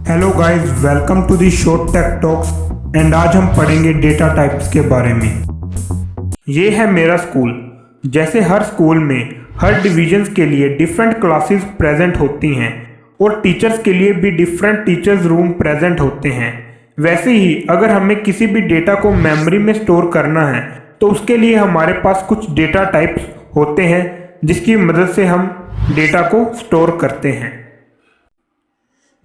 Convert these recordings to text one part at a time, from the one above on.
Hello guys, welcome to the short tech talks. And आज हम पढ़ेंगे डेटा टाइप्स के बारे में। ये है मेरा स्कूल। जैसे हर स्कूल में हर डिविजन्स के लिए डिफरेंट क्लासेस प्रेजेंट होती हैं और टीचर्स के लिए भी डिफरेंट टीचर्स रूम प्रेजेंट होते हैं, वैसे ही अगर हमें किसी भी डेटा को मेमोरी में स्टोर करना है तो उसके लिए हमारे पास कुछ डेटा टाइप्स होते हैं जिसकी मदद से हम डेटा को स्टोर करते हैं।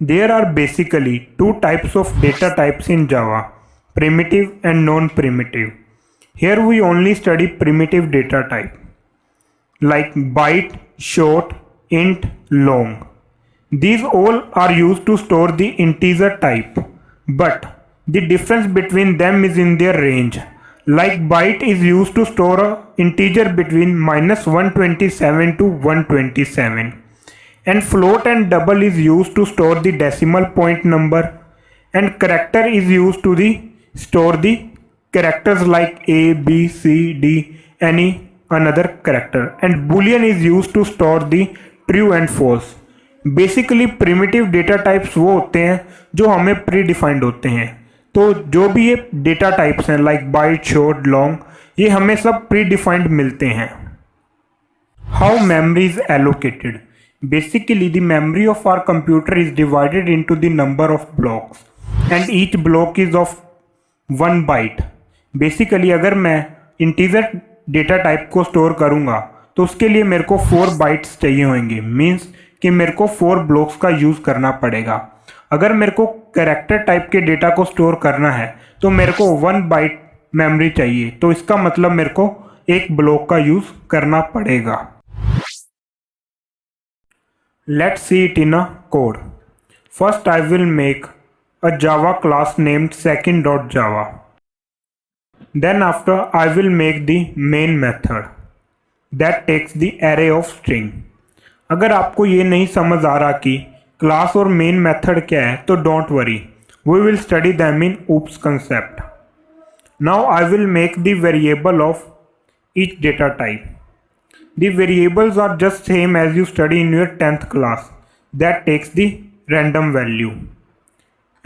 There are basically two types of data types in Java, primitive and non-primitive. Here we only study primitive data type like byte, short, int, long. These all are used to store the integer type, but the difference between them is in their range. Like byte is used to store an integer between -127 to 127. And float and double is used to store the decimal point number, and character is used to store the characters like A, B, C, D, any another character, and boolean is used to store the true and false. Basically primitive data types वो होते हैं जो हमें pre defined होते हैं। तो जो भी ये डेटा टाइप्स हैं लाइक बाइट, शॉर्ट, लॉन्ग, ये हमें सब प्री डिफाइंड मिलते हैं। How memory is allocated? Basically, the memory of our computer is divided into the number of blocks and each block is of 1 byte. Basically, अगर मैं integer data type को store करूँगा तो उसके लिए मेरे को 4 bytes चाहिए होंगे, मीन्स कि मेरे को 4 blocks का यूज़ करना पड़ेगा। अगर मेरे को character type के डेटा को store करना है तो मेरे को 1 byte मेमोरी चाहिए, तो इसका मतलब मेरे को एक ब्लॉक का यूज़ करना पड़ेगा। Let's see it in a code. First I will make a Java class named second.java. Then after I will make the main method that takes the array of string. अगर आपको ये नहीं समझ आ रहा कि क्लास और मेन मेथड क्या है तो don't worry, we will study them in OOPS concept. Now I will make the variable of each data type. The variables are just same as you study in your 10th class, that takes the random value.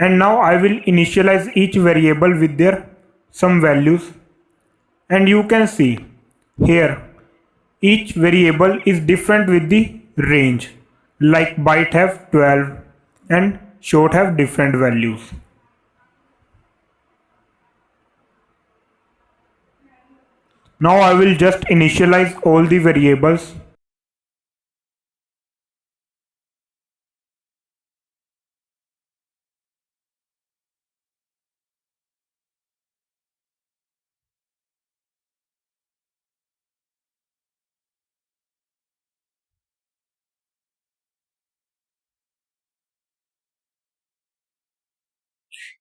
And now I will initialize each variable with their some values, and you can see here each variable is different with the range, like byte have 12 and short have different values. Now I will just initialize all the variables.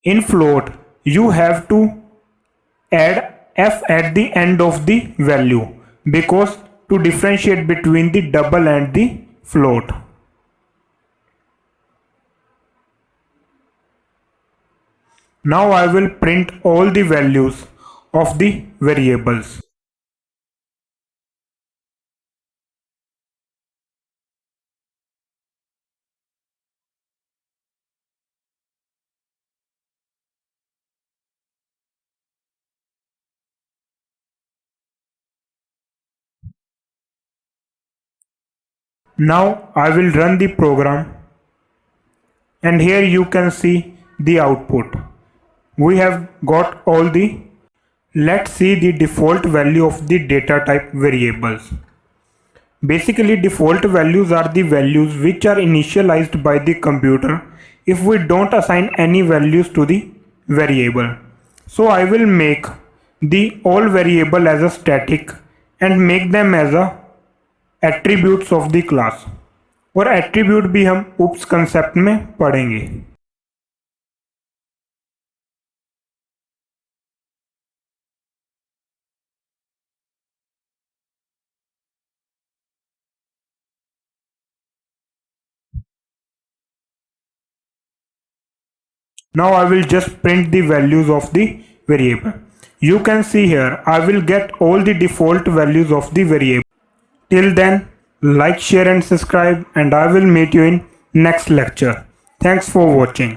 In float, you have to add f at the end of the value because to differentiate between the double and the float. Now I will print all the values of the variables. Now I will run the program, and here you can see the output. We have got all the. Let's see the default value of the data type variables. Basically, default values are the values which are initialized by the computer if we don't assign any values to the variable. So I will make the all variable as a static and make them as a attributes of the class. और attribute भी हम OOPS concept में पढ़ेंगे। Now I will just print the values of the variable. You can see here I will get all the default values of the variable. Till then, like, share and subscribe, and I will meet you in next lecture. Thanks for watching.